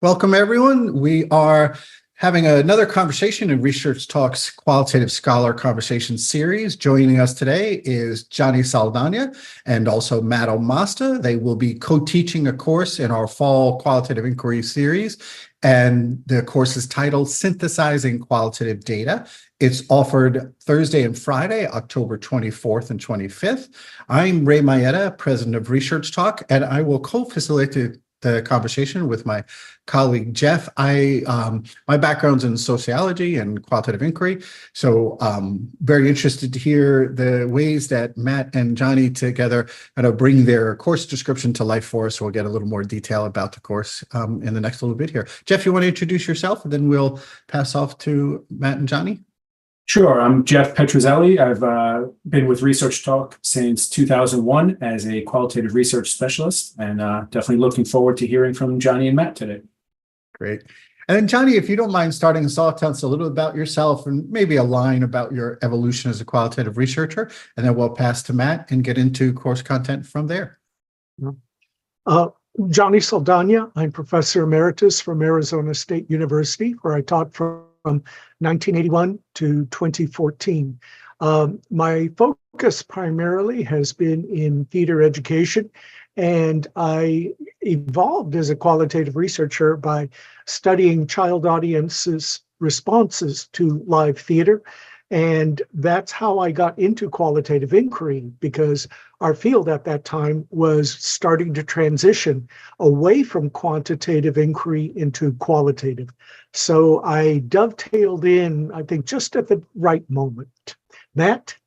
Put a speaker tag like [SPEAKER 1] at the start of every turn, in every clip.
[SPEAKER 1] Welcome, everyone. We are having another conversation in Research Talks Qualitative Scholar Conversation Series. Joining us today is Johnny Saldaña and also Matt Omasta. They will be co-teaching a course in our fall Qualitative Inquiry Series, and the course is titled Synthesizing Qualitative Data. It's offered Thursday and Friday, October 24th and 25th. I'm Ray Maeda, president of Research Talk, and I will co-facilitate the conversation with my colleague Jeff. My background's in sociology and qualitative inquiry, so very interested to hear the ways that Matt and Johnny together bring their course description to life for us. So we'll get a little more detail about the course in the next little bit here. Jeff, you want to introduce yourself, and then we'll pass off to Matt and Johnny?
[SPEAKER 2] Sure. I'm Jeff Petruzzelli. I've been with Research Talk since 2001 as a qualitative research specialist, and definitely looking forward to hearing from Johnny and Matt today.
[SPEAKER 1] Great. And then Johnny, if you don't mind starting us off, tell us a little about yourself and maybe a line about your evolution as a qualitative researcher, and then we'll pass to Matt and get into course content from there.
[SPEAKER 3] Johnny Saldaña. I'm professor emeritus from Arizona State University, where I taught from 1981 to 2014. My focus primarily has been in theater education, and I evolved as a qualitative researcher by studying child audiences' responses to live theater. And that's how I got into qualitative inquiry, because our field at that time was starting to transition away from quantitative inquiry into qualitative. So I dovetailed in, I think, just at the right moment. Matt?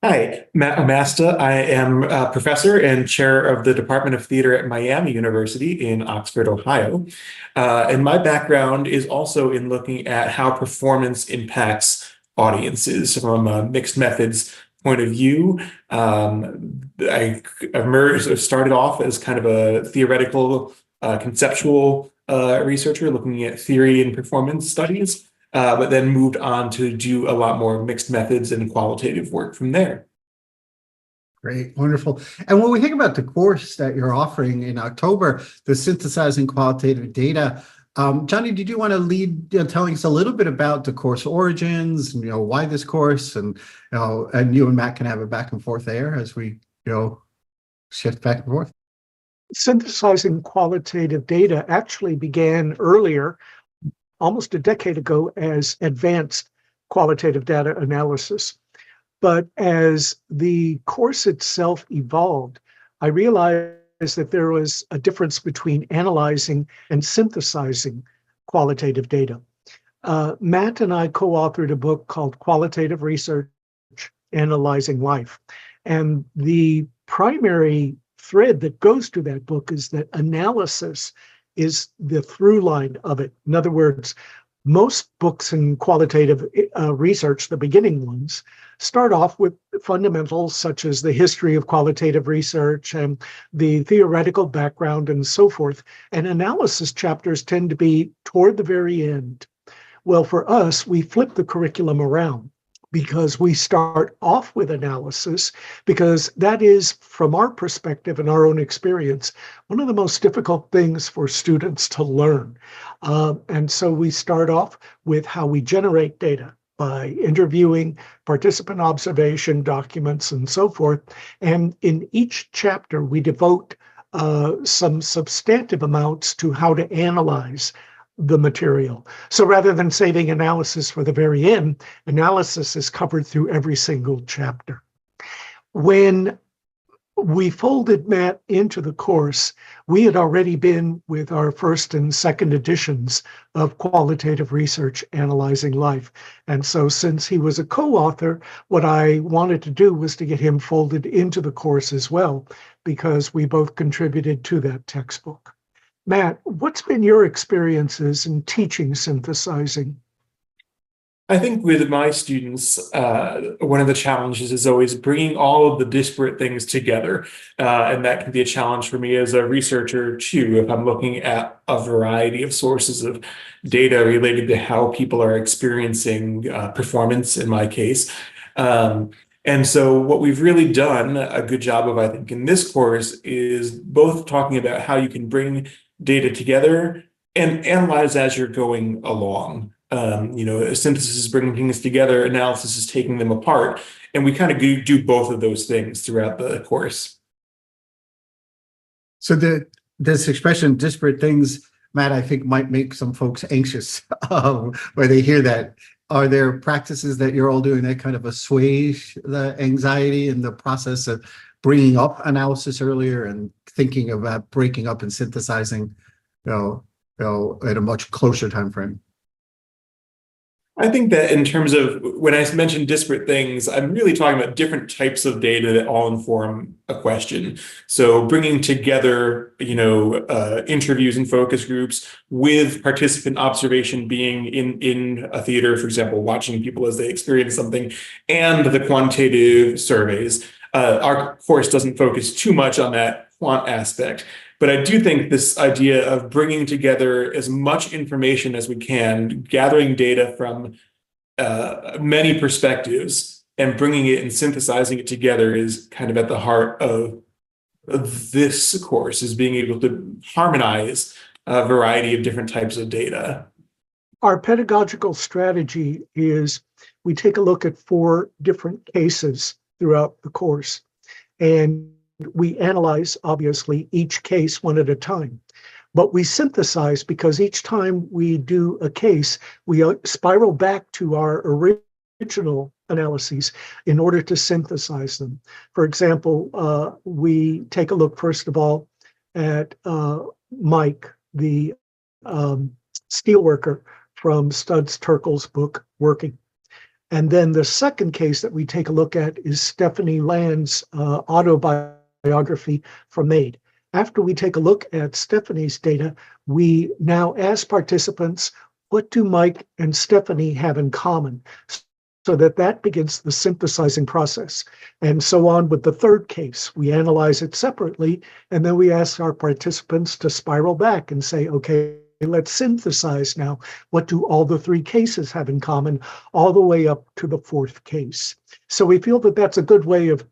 [SPEAKER 4] Hi, Matt Omasta. I am a professor and chair of the Department of Theater at Miami University in Oxford, Ohio. And my background is also in looking at how performance impacts audiences from a mixed methods point of view. I started off as kind of a theoretical, conceptual researcher looking at theory and performance studies. But then moved on to do a lot more mixed methods and qualitative work from there.
[SPEAKER 1] Great, wonderful. And when we think about the course that you're offering in October, the Synthesizing Qualitative Data, Johnny, did you want to lead telling us a little bit about the course origins, why this course, and and you and Matt can have a back and forth there as we shift back and forth.
[SPEAKER 3] Synthesizing qualitative data actually began earlier, almost a decade ago, as advanced qualitative data analysis. But as the course itself evolved, I realized that there was a difference between analyzing and synthesizing qualitative data. Matt and I co-authored a book called Qualitative Research, Analyzing Life. And the primary thread that goes to that book is that analysis is the through line of it. In other words, most books in qualitative research, the beginning ones, start off with fundamentals such as the history of qualitative research and the theoretical background and so forth. And analysis chapters tend to be toward the very end. Well, for us, we flip the curriculum around, because we start off with analysis, because that is, from our perspective and our own experience, one of the most difficult things for students to learn. And so we start off with how we generate data by interviewing, participant observation, documents, and so forth. And in each chapter, we devote some substantive amounts to how to analyze the material. So rather than saving analysis for the very end, analysis is covered through every single chapter. When we folded Matt into the course, we had already been with our first and second editions of Qualitative Research, Analyzing Life. And so since he was a co-author, what I wanted to do was to get him folded into the course as well, because we both contributed to that textbook. Matt, what's been your experiences in teaching synthesizing?
[SPEAKER 4] I think with my students, one of the challenges is always bringing all of the disparate things together. And that can be a challenge for me as a researcher too, if I'm looking at a variety of sources of data related to how people are experiencing performance, in my case. And so what we've really done a good job of, I think, in this course is both talking about how you can bring data together and analyze as you're going along. Synthesis is bringing things together, analysis is taking them apart, and we kind of do both of those things throughout the course.
[SPEAKER 1] So this expression, disparate things, Matt, I think might make some folks anxious where they hear that. Are there practices that you're all doing that kind of assuage the anxiety in the process of bringing up analysis earlier and thinking about breaking up and synthesizing, at a much closer time frame?
[SPEAKER 4] I think that in terms of when I mentioned disparate things, I'm really talking about different types of data that all inform a question. So bringing together, interviews and focus groups with participant observation being in a theater, for example, watching people as they experience something, and the quantitative surveys. Our course doesn't focus too much on that quant aspect. But I do think this idea of bringing together as much information as we can, gathering data from many perspectives and bringing it and synthesizing it together is kind of at the heart of this course, is being able to harmonize a variety of different types of data.
[SPEAKER 3] Our pedagogical strategy is we take a look at 4 different cases throughout the course, and we analyze, obviously, each case one at a time. But we synthesize because each time we do a case, we spiral back to our original analyses in order to synthesize them. For example, we take a look, first of all, at Mike, the steelworker from Studs Terkel's book, Working. And then the second case that we take a look at is Stephanie Land's autobiography from MAID. After we take a look at Stephanie's data, we now ask participants, what do Mike and Stephanie have in common? So that begins the synthesizing process. And so on with the third case. We analyze it separately, and then we ask our participants to spiral back and say, okay, let's synthesize now. What do all the 3 cases have in common, all the way up to the 4th case? So we feel that that's a good way of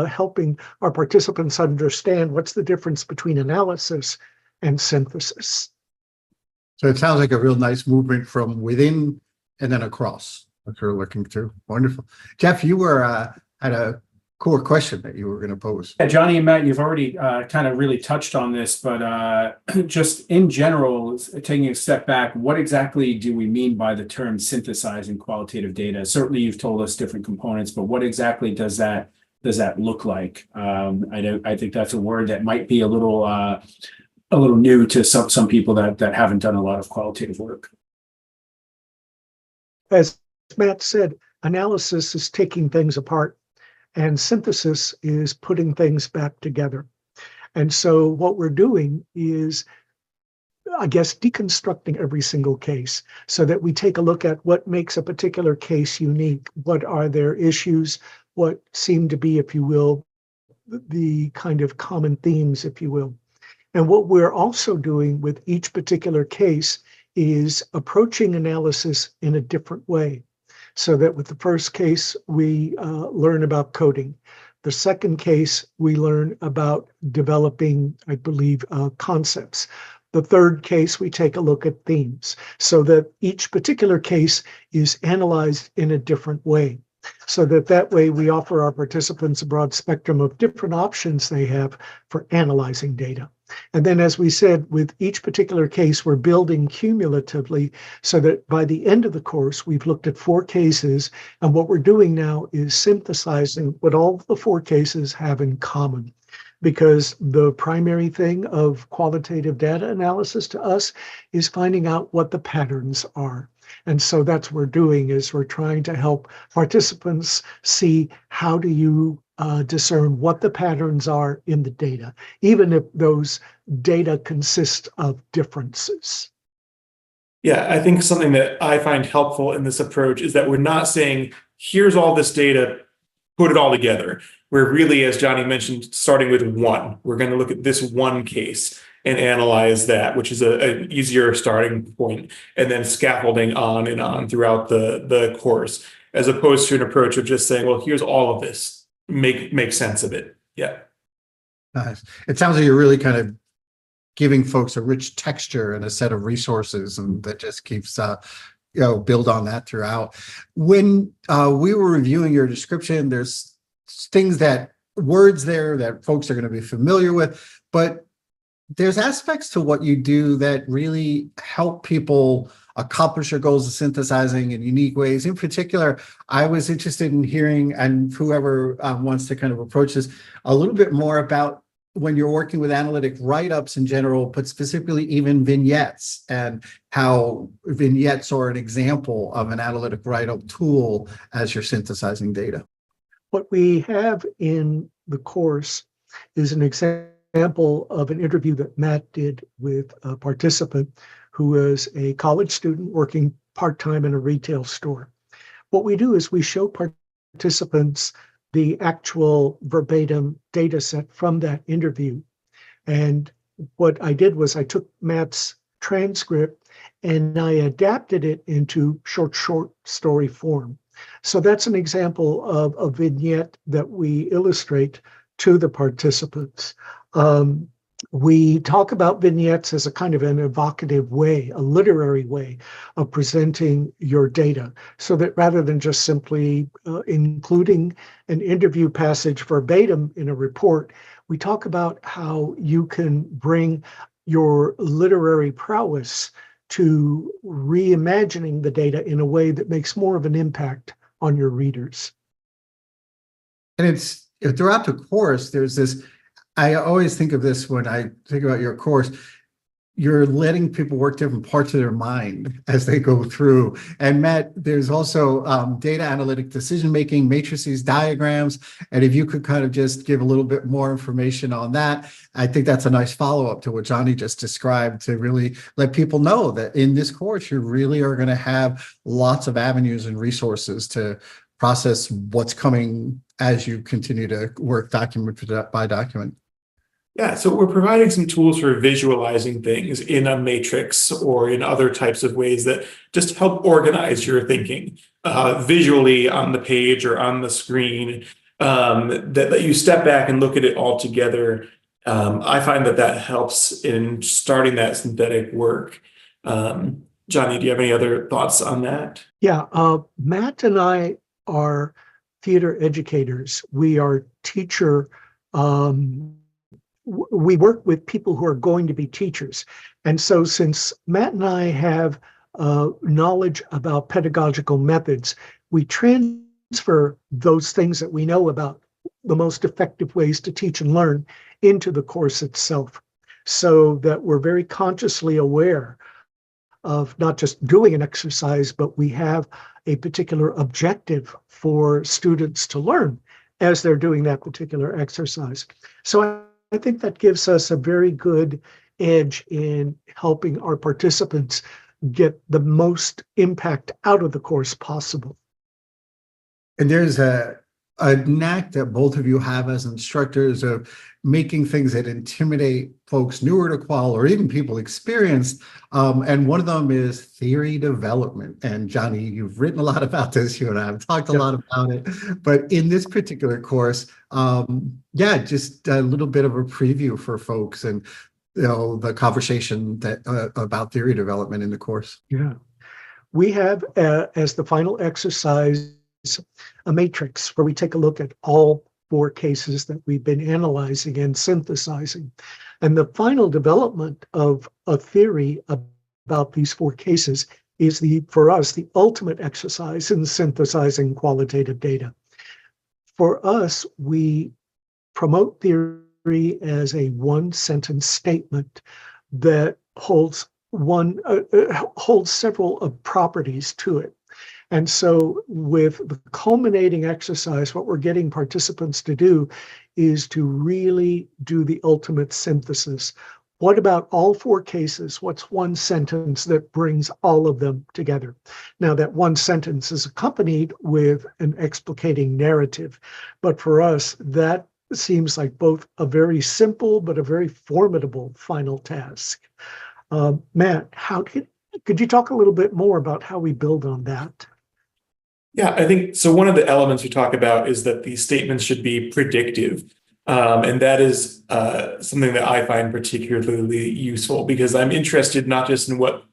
[SPEAKER 3] helping our participants understand what's the difference between analysis and synthesis.
[SPEAKER 1] So it sounds like a real nice movement from within and then across. What you're looking to. Wonderful. Jeff, you were had a core question that you were going to pose.
[SPEAKER 2] Yeah, Johnny and Matt, you've already kind of really touched on this, but just in general, taking a step back, what exactly do we mean by the term synthesizing qualitative data? Certainly, you've told us different components, but what exactly does that look like? I think that's a word that might be a little new to some people that haven't done a lot of qualitative work.
[SPEAKER 3] As Matt said, analysis is taking things apart, and synthesis is putting things back together. And so what we're doing is, I guess, deconstructing every single case so that we take a look at what makes a particular case unique. What are their issues? What seem to be, if you will, the kind of common themes, if you will. And what we're also doing with each particular case is approaching analysis in a different way. So that with the first case, we learn about coding. The second case, we learn about developing, I believe, concepts. The third case, we take a look at themes, so that each particular case is analyzed in a different way. So that way we offer our participants a broad spectrum of different options they have for analyzing data. And then, as we said, with each particular case, we're building cumulatively so that by the end of the course, we've looked at 4 cases. And what we're doing now is synthesizing what all the 4 cases have in common. Because the primary thing of qualitative data analysis to us is finding out what the patterns are. And so that's what we're doing, is we're trying to help participants see how do you discern what the patterns are in the data, even if those data consist of differences.
[SPEAKER 4] Yeah, I think something that I find helpful in this approach is that we're not saying, here's all this data, put it all together. We're really, as Johnny mentioned, starting with one. We're going to look at this one case and analyze that, which is an easier starting point, and then scaffolding on and on throughout the course, as opposed to an approach of just saying, well, here's all of this. Make sense of it. Yeah.
[SPEAKER 1] Nice. It sounds like you're really kind of giving folks a rich texture and a set of resources, and that just keeps build on that throughout. When we were reviewing your description, there's words there that folks are going to be familiar with, but there's aspects to what you do that really help people accomplish their goals of synthesizing in unique ways. In particular, I was interested in hearing, and whoever wants to kind of approach this, a little bit more about when you're working with analytic write-ups in general, but specifically even vignettes, and how vignettes are an example of an analytic write-up tool as you're synthesizing data.
[SPEAKER 3] What we have in the course is an example of an interview that Matt did with a participant who was a college student working part-time in a retail store. What we do is we show participants the actual verbatim data set from that interview. And what I did was I took Matt's transcript and I adapted it into short story form. So that's an example of a vignette that we illustrate to the participants. We talk about vignettes as a kind of an evocative way, a literary way of presenting your data, so that rather than just simply including an interview passage verbatim in a report, we talk about how you can bring your literary prowess to reimagining the data in a way that makes more of an impact on your readers.
[SPEAKER 1] And it's throughout the course, there's this, I always think of this when I think about your course, you're letting people work different parts of their mind as they go through. And Matt, there's also data analytic decision-making, matrices, diagrams. And if you could kind of just give a little bit more information on that, I think that's a nice follow-up to what Johnny just described, to really let people know that in this course, you really are going to have lots of avenues and resources to process what's coming as you continue to work document by document.
[SPEAKER 4] Yeah, so we're providing some tools for visualizing things in a matrix or in other types of ways that just help organize your thinking visually on the page or on the screen, that you step back and look at it all together. I find that helps in starting that synthetic work. Johnny, do you have any other thoughts on that?
[SPEAKER 3] Yeah, Matt and I are theater educators. We are we work with people who are going to be teachers. And so since Matt and I have knowledge about pedagogical methods, we transfer those things that we know about the most effective ways to teach and learn into the course itself, so that we're very consciously aware of not just doing an exercise, but we have a particular objective for students to learn as they're doing that particular exercise. So I think that gives us a very good edge in helping our participants get the most impact out of the course possible.
[SPEAKER 1] And there's a knack that both of you have as instructors of making things that intimidate folks newer to qual or even people experienced. And one of them is theory development. And Johnny, you've written a lot about this. You and I have talked a lot about it. But in this particular course, just a little bit of a preview for folks and the conversation that about theory development in the course.
[SPEAKER 3] Yeah, we have as the final exercise a matrix where we take a look at all 4 cases that we've been analyzing and synthesizing. And the final development of a theory about these 4 cases is for us, the ultimate exercise in synthesizing qualitative data. For us, we promote theory as a one-sentence statement that holds several properties to it. And so with the culminating exercise, what we're getting participants to do is to really do the ultimate synthesis. What about all 4 cases? What's one sentence that brings all of them together? Now, that one sentence is accompanied with an explicating narrative. But for us, that seems like both a very simple but a very formidable final task. Matt, could you talk a little bit more about how we build on that?
[SPEAKER 4] Yeah, I think so. One of the elements we talk about is that these statements should be predictive. And that is something that I find particularly useful because I'm interested not just in what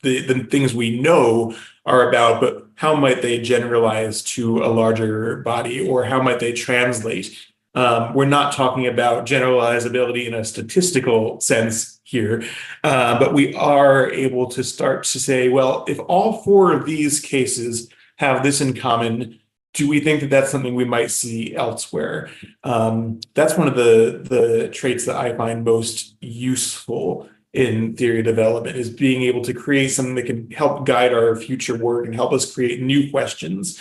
[SPEAKER 4] the things we know are about, but how might they generalize to a larger body, or how might they translate? We're not talking about generalizability in a statistical sense here, but we are able to start to say, well, if all four of these cases have this in common, do we think that that's something we might see elsewhere? That's one of the traits that I find most useful in theory development, is being able to create something that can help guide our future work and help us create new questions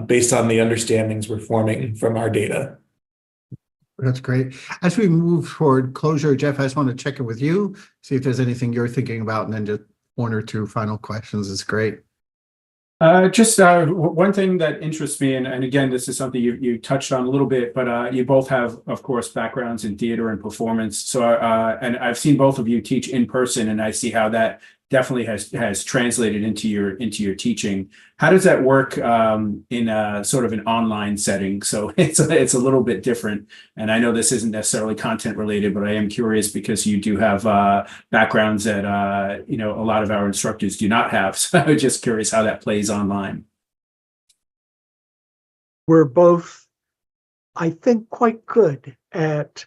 [SPEAKER 4] based on the understandings we're forming from our data.
[SPEAKER 1] That's great. As we move toward closure, Jeff, I just want to check in with you, see if there's anything you're thinking about, and then just one or two final questions is great.
[SPEAKER 2] Just one thing that interests me, and again, this is something you touched on a little bit, but you both have, of course, backgrounds in theater and performance. So, and I've seen both of you teach in person, and I see how that definitely has translated into your teaching. How does that work in a sort of an online setting? So it's a little bit different. And I know this isn't necessarily content related, but I am curious because you do have backgrounds that a lot of our instructors do not have. So I'm just curious how that plays online.
[SPEAKER 3] We're both, I think, quite good at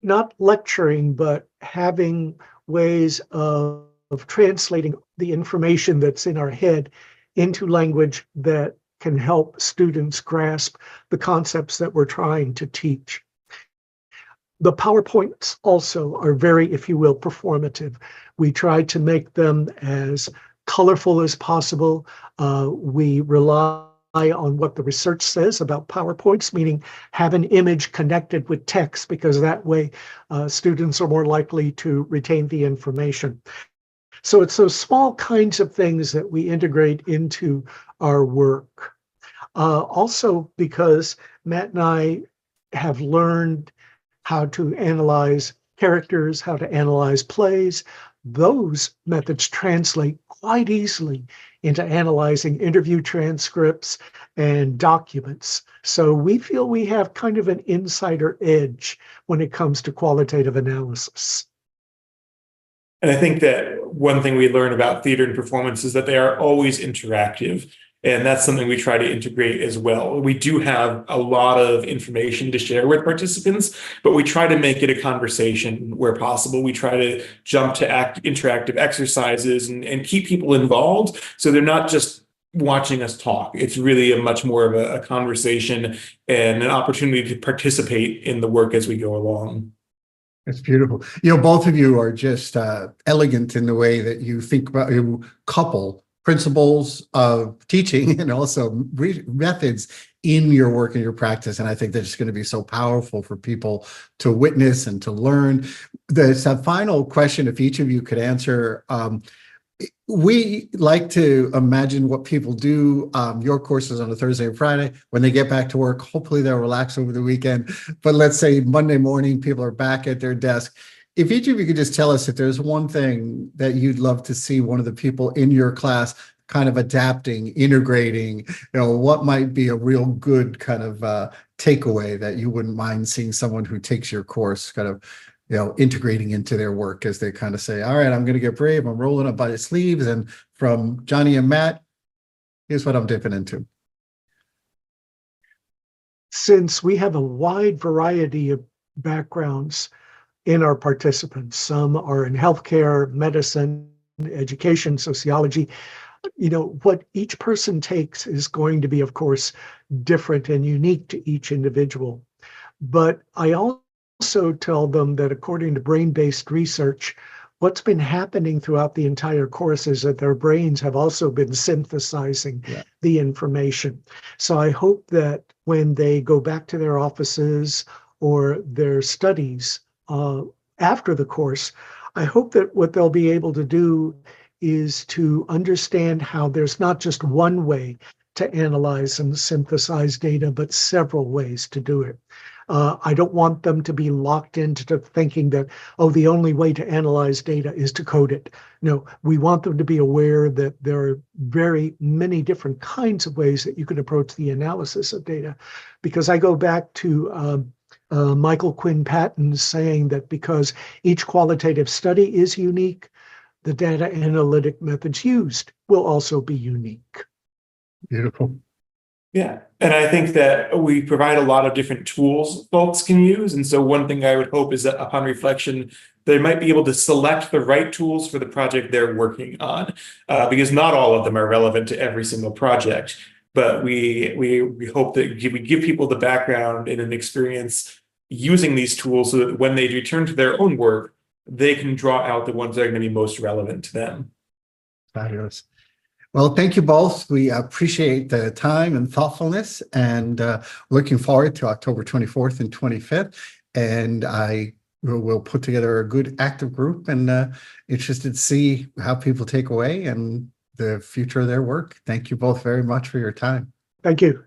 [SPEAKER 3] not lecturing, but having ways of translating the information that's in our head into language that can help students grasp the concepts that we're trying to teach. The PowerPoints also are very, if you will, performative. We try to make them as colorful as possible. We rely on what the research says about PowerPoints, meaning have an image connected with text, because that way students are more likely to retain the information. So it's those small kinds of things that we integrate into our work. Also, because Matt and I have learned how to analyze characters, how to analyze plays, those methods translate quite easily into analyzing interview transcripts and documents. So we feel we have kind of an insider edge when it comes to qualitative analysis.
[SPEAKER 4] And I think that one thing we learn about theater and performance is that they are always interactive. And that's something we try to integrate as well. We do have a lot of information to share with participants, but we try to make it a conversation where possible. We try to jump to interactive exercises and keep people involved, so they're not just watching us talk. It's really a much more of a conversation and an opportunity to participate in the work as we go along.
[SPEAKER 1] It's beautiful. Both of you are just elegant in the way that you think about, you couple principles of teaching and also methods in your work and your practice. And I think that's going to be so powerful for people to witness and to learn. There's a final question, if each of you could answer. We like to imagine what people do, your courses on a Thursday and Friday. When they get back to work, hopefully they'll relax over the weekend. But let's say Monday morning, people are back at their desk. If each of you could just tell us if there's one thing that you'd love to see one of the people in your class kind of adapting, integrating, what might be a real good kind of takeaway that you wouldn't mind seeing someone who takes your course kind of integrating into their work, as they kind of say, all right, I'm going to get brave. I'm rolling up by the sleeves. And from Johnny and Matt, here's what I'm dipping into.
[SPEAKER 3] Since we have a wide variety of backgrounds in our participants, some are in healthcare, medicine, education, sociology, what each person takes is going to be, of course, different and unique to each individual. But I also tell them that according to brain-based research, what's been happening throughout the entire course is that their brains have also been synthesizing the information. So I hope that when they go back to their offices or their studies after the course, I hope that what they'll be able to do is to understand how there's not just one way to analyze and synthesize data, but several ways to do it. I don't want them to be locked into thinking that, the only way to analyze data is to code it. No, we want them to be aware that there are very many different kinds of ways that you can approach the analysis of data. Because I go back to Michael Quinn Patton saying that because each qualitative study is unique, the data analytic methods used will also be unique.
[SPEAKER 1] Beautiful.
[SPEAKER 4] Yeah. And I think that we provide a lot of different tools folks can use. And so one thing I would hope is that upon reflection, they might be able to select the right tools for the project they're working on, because not all of them are relevant to every single project. But we hope that we give people the background and an experience using these tools so that when they return to their own work, they can draw out the ones that are going to be most relevant to them.
[SPEAKER 1] Fabulous. Well, thank you both. We appreciate the time and thoughtfulness, and looking forward to October 24th and 25th. And I will put together a good active group, and interested to see how people take away and the future of their work. Thank you both very much for your time.
[SPEAKER 3] Thank you.